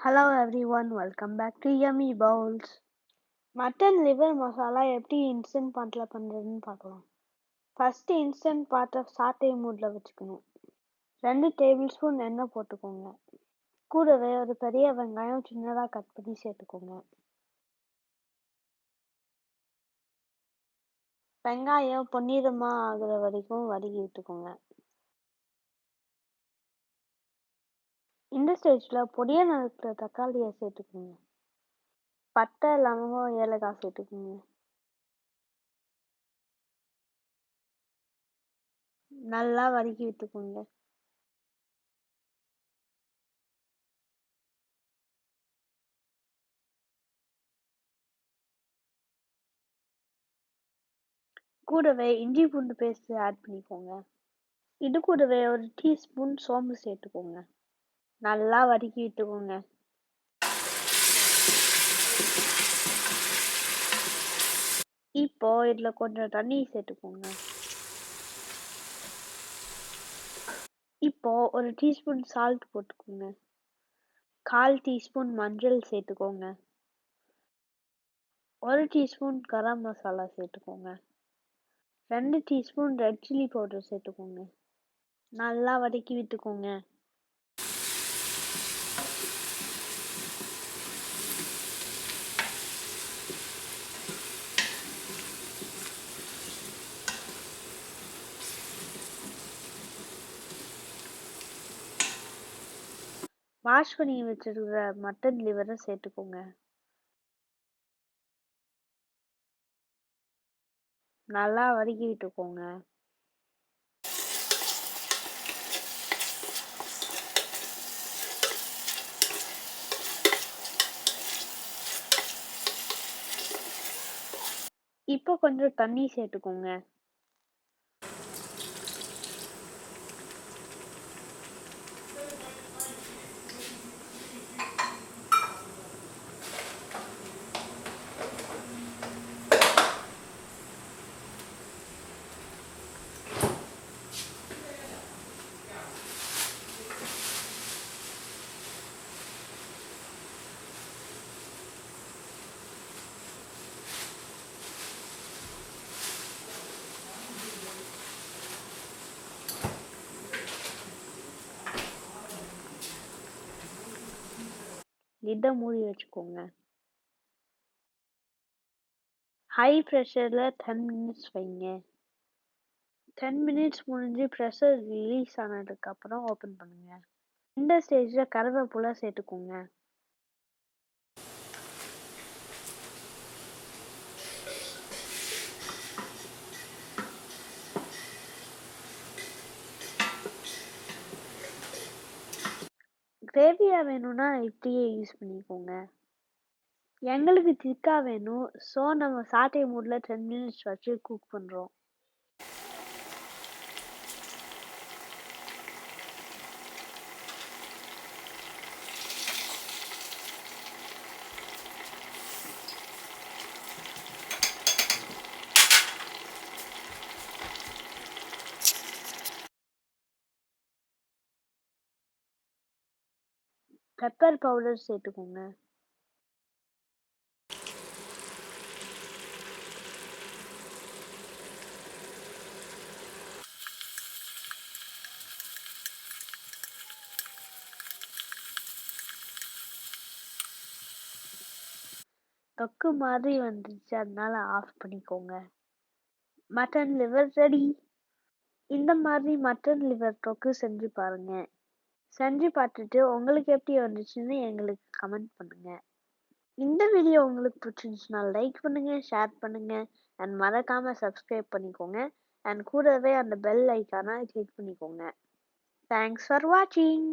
Hello everyone, welcome back to Yummy Bowls. Mutton liver masala எப்படி instant பாட்டில் பண்ணுறதுன்னு பார்க்கலாம். First instant பாட்டை சாட்டை மூடில் வச்சுக்கணும். 2 டேபிள் ஸ்பூன் எண்ணெய் போட்டுக்கோங்க. கூடவே ஒரு பெரிய வெங்காயம் சின்னதாக கட் பண்ணி சேர்த்துக்கோங்க. வெங்காயம் பொன்னிறமாக ஆகுற வரைக்கும் வதக்கி விட்டுக்கோங்க. இந்த ஸ்டேஜில் பொடியை நறுக்கிற தக்காளியை சேர்த்துக்கோங்க. பட்டை லவங்கம் ஏலக்காய் சேர்த்துக்கோங்க. நல்லா வதக்கி விட்டுக்கோங்க. கூடவே இஞ்சி பூண்டு பேஸ்ட் ஆட் பண்ணிக்கோங்க. இது கூடவே ஒரு டீஸ்பூன் சோம்பு சேர்த்துக்கோங்க. நல்லா வதக்கி விட்டுக்கோங்க. இப்போ இதில் கொஞ்சம் தண்ணி சேர்த்துக்கோங்க. இப்போ ஒரு டீஸ்பூன் சால்ட் போட்டுக்கோங்க. 1/4 டீஸ்பூன் மஞ்சள் சேர்த்துக்கோங்க. 1 டீஸ்பூன் கரம் மசாலா சேர்த்துக்கோங்க. 2 டீஸ்பூன் ரெட் சில்லி பவுடர் சேர்த்துக்கோங்க. நல்லா வதக்கி விட்டுக்கோங்க. வாஷ் பண்ணி வச்சிருக்கிற மட்டன் லிவரை சேர்த்துக்கோங்க. நல்லா வதக்கி விட்டுக்கோங்க. இப்போ கொஞ்சம் தண்ணி சேர்த்துக்கோங்க. லிட்டை மூடி வச்சுக்கோங்க. ஹை ப்ரெஷரில் 10 மினிட்ஸ் வைங்க. 10 மினிட்ஸ் முடிஞ்சு ப்ரெஷர் ரிலீஸ் ஆனதுக்கப்புறம் ஓப்பன் பண்ணுங்க. இந்த ஸ்டேஜில் கருவேப்பிலை சேர்த்துக்கோங்க. கிரேவியாக வேணும்னா இப்படியே யூஸ் பண்ணிக்கோங்க. எங்களுக்கு திக்காக வேணும், ஸோ நம்ம சாட்டை மூடில் 10 மினிட்ஸ் வச்சு குக் பண்ணுறோம். பெப்பர் பவுடர் சேர்த்துக்கோங்க. தொக்கு மாதிரி வந்துச்சு, அதனால ஆஃப் பண்ணிக்கோங்க. Mutton liver ready. இந்த மாதிரி மட்டன் லிவர் தொக்கு செஞ்சு பாருங்க. செஞ்சு பார்த்துட்டு உங்களுக்கு எப்படி வந்துச்சுன்னு எங்களுக்கு கமெண்ட் பண்ணுங்க. இந்த வீடியோ உங்களுக்கு பிடிச்சிருந்துச்சுன்னா லைக் பண்ணுங்க, ஷேர் பண்ணுங்க அண்ட் மறக்காம சப்ஸ்கிரைப் பண்ணிக்கோங்க அண்ட் கூடவே அந்த பெல் ஐக்கானை கிளிக் பண்ணிக்கோங்க. தேங்க்ஸ் ஃபார் வாட்சிங்.